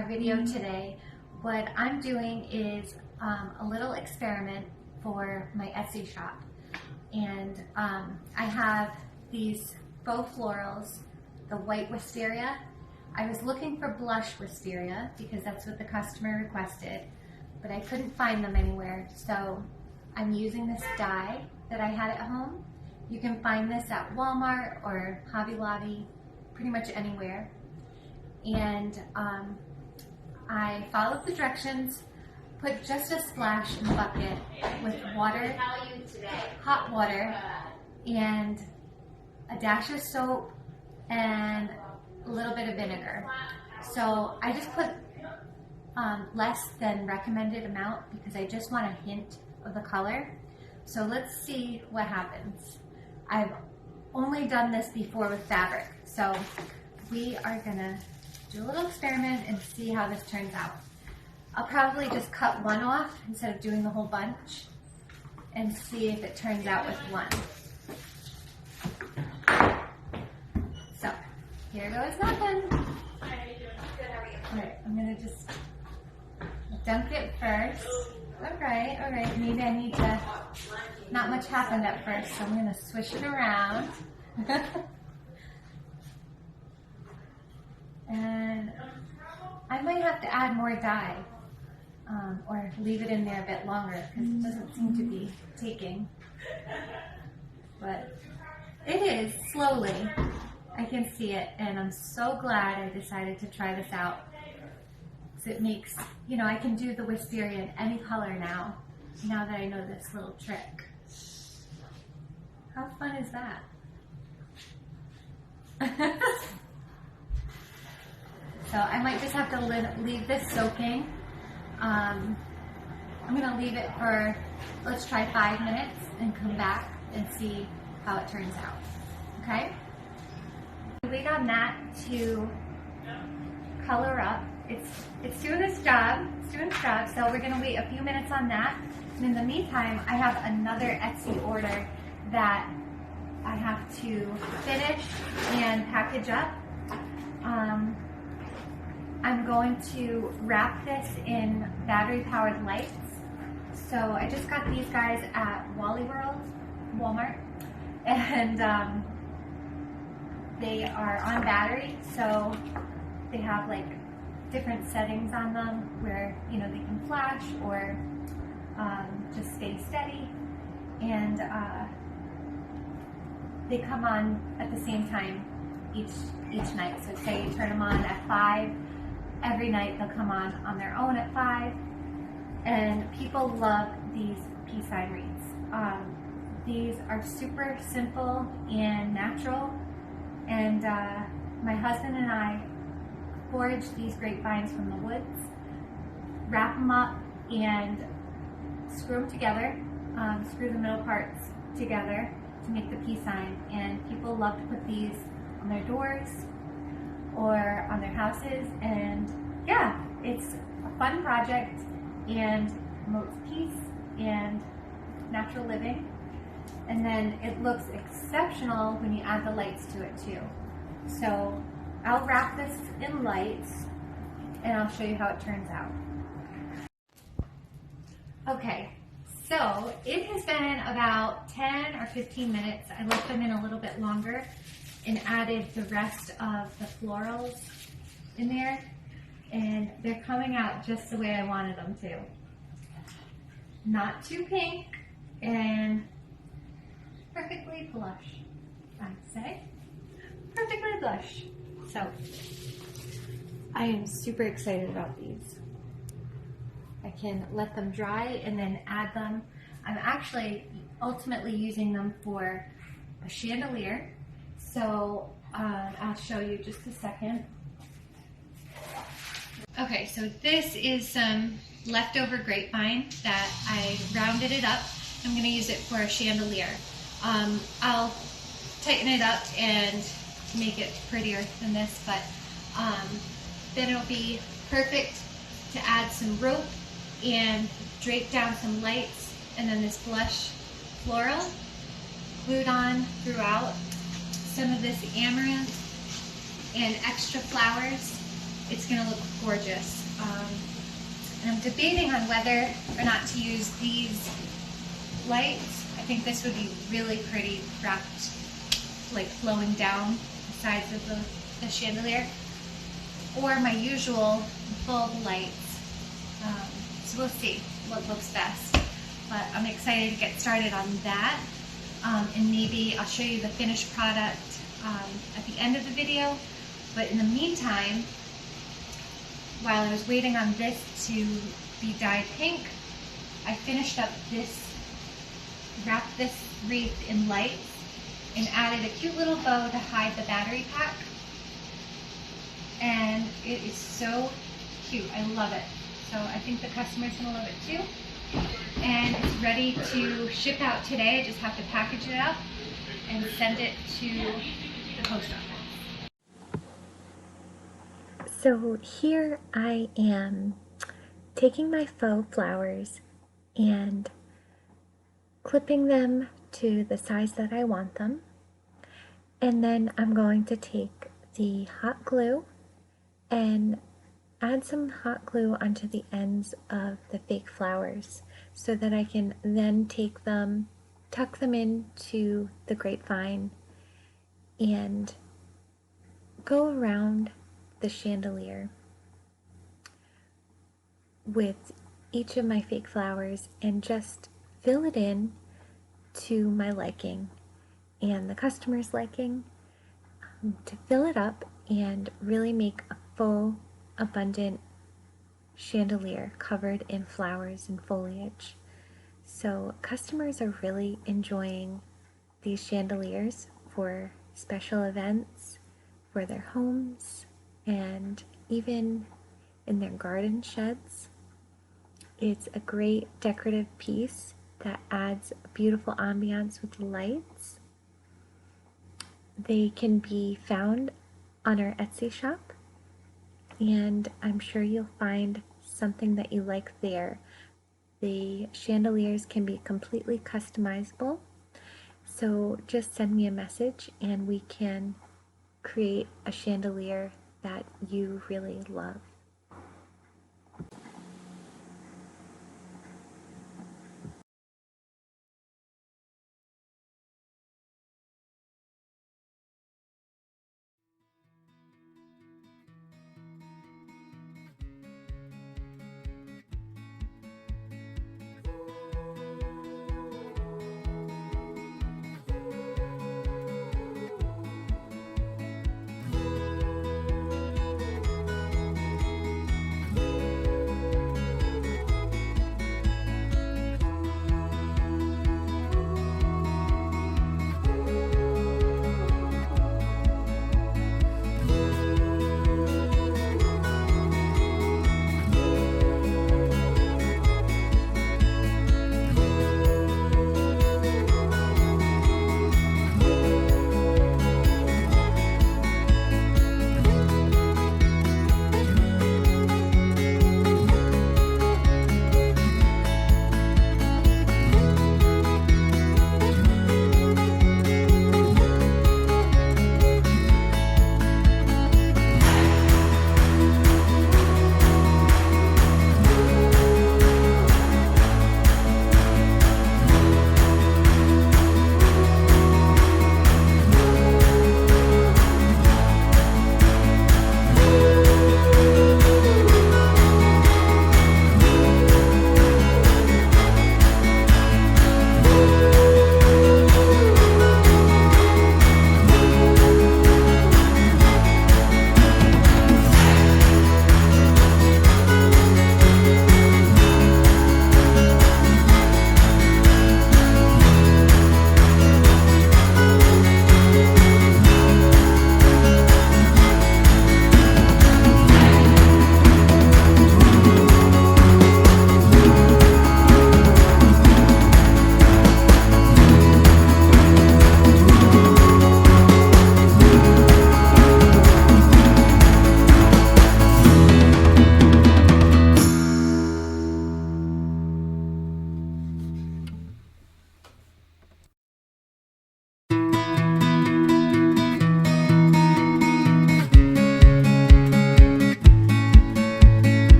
our video today, what I'm doing is a little experiment for my Etsy shop. And I have these faux florals, the white wisteria. I was looking for blush wisteria because that's what the customer requested, but I couldn't find them anywhere. So I'm using this dye that I had at home. You can find this at Walmart or Hobby Lobby, pretty much anywhere. And I followed the directions, put just a splash in the bucket with water, hot water, and a dash of soap and a little bit of vinegar. So I just put less than recommended amount because I just want a hint of the color. So let's see what happens. I've only done this before with fabric, so we are gonna do a little experiment and see how this turns out. I'll probably just cut one off instead of doing the whole bunch and see if it turns out with one. So here goes nothing. Alright, I'm gonna just dunk it first. Alright, maybe I need to, not much happened at first, so I'm gonna swish it around. And I might have to add more dye, or leave it in there a bit longer because it doesn't seem to be taking. But it is, slowly. I can see it, and I'm so glad I decided to try this out. Because it makes, you know, I can do the wisteria in any color now that I know this little trick. How fun is that? So I might just have to leave this soaking. I'm going to leave it for, let's try 5 minutes and come back and see how it turns out. Okay? Wait on that to color up. It's doing its job. It's doing its job. So we're going to wait a few minutes on that. And in the meantime, I have another Etsy order that I have to finish and package up. I'm going to wrap this in battery-powered lights. So I just got these guys at Walmart, and they are on battery, so they have like different settings on them where, you know, they can flash or just stay steady, and they come on at the same time each night. So say you turn them on at 5. Every night they'll come on their own at 5, and people love these peace sign wreaths. These are super simple and natural, and my husband and I foraged these grapevines from the woods, wrap them up and screw them together, screw the middle parts together to make the peace sign, and people love to put these on their doors or on their houses, and yeah, it's a fun project and promotes peace and natural living, and then it looks exceptional when you add the lights to it too. So I'll wrap this in lights and I'll show you how it turns out. Okay, so it has been about 10 or 15 minutes. I left them in a little bit longer and added the rest of the florals in there, and they're coming out just the way I wanted them to. Not too pink and perfectly blush, I'd say. Perfectly blush. So I am super excited about these. I can let them dry and then add them. I'm actually ultimately using them for a chandelier. So I'll show you just a second. Okay, so this is some leftover grapevine that I rounded it up. I'm going to use it for a chandelier. I'll tighten it up and make it prettier than this, but then it'll be perfect to add some rope and drape down some lights, and then this blush floral glued on throughout. Some of this amaranth and extra flowers it's going to look gorgeous. And I'm debating on whether or not to use these lights. I think this would be really pretty wrapped, like flowing down the sides of the chandelier, or my usual bulb lights. So we'll see what looks best. But I'm excited to get started on that. And maybe I'll show you the finished product at the end of the video. But in the meantime, while I was waiting on this to be dyed pink, I finished up this, wrapped this wreath in lights and added a cute little bow to hide the battery pack. And it is so cute. I love it. So I think the customer's gonna love it too. And it's ready to ship out today. I just have to package it up and send it to the post office. So here I am taking my faux flowers and clipping them to the size that I want them. And then I'm going to take the hot glue and add some hot glue onto the ends of the fake flowers so that I can then take them, tuck them into the grapevine and go around the chandelier with each of my fake flowers and just fill it in to my liking and the customer's liking, to fill it up and really make a full, abundant chandelier covered in flowers and foliage. So customers are really enjoying these chandeliers for special events, for their homes, and even in their garden sheds. It's a great decorative piece that adds a beautiful ambiance with the lights. They can be found on our Etsy shop, and I'm sure you'll find something that you like there. The chandeliers can be completely customizable, so just send me a message and we can create a chandelier that you really love.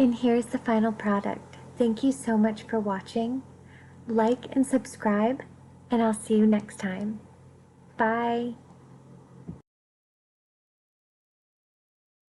And here's the final product. Thank you so much for watching. Like and subscribe, and I'll see you next time. Bye.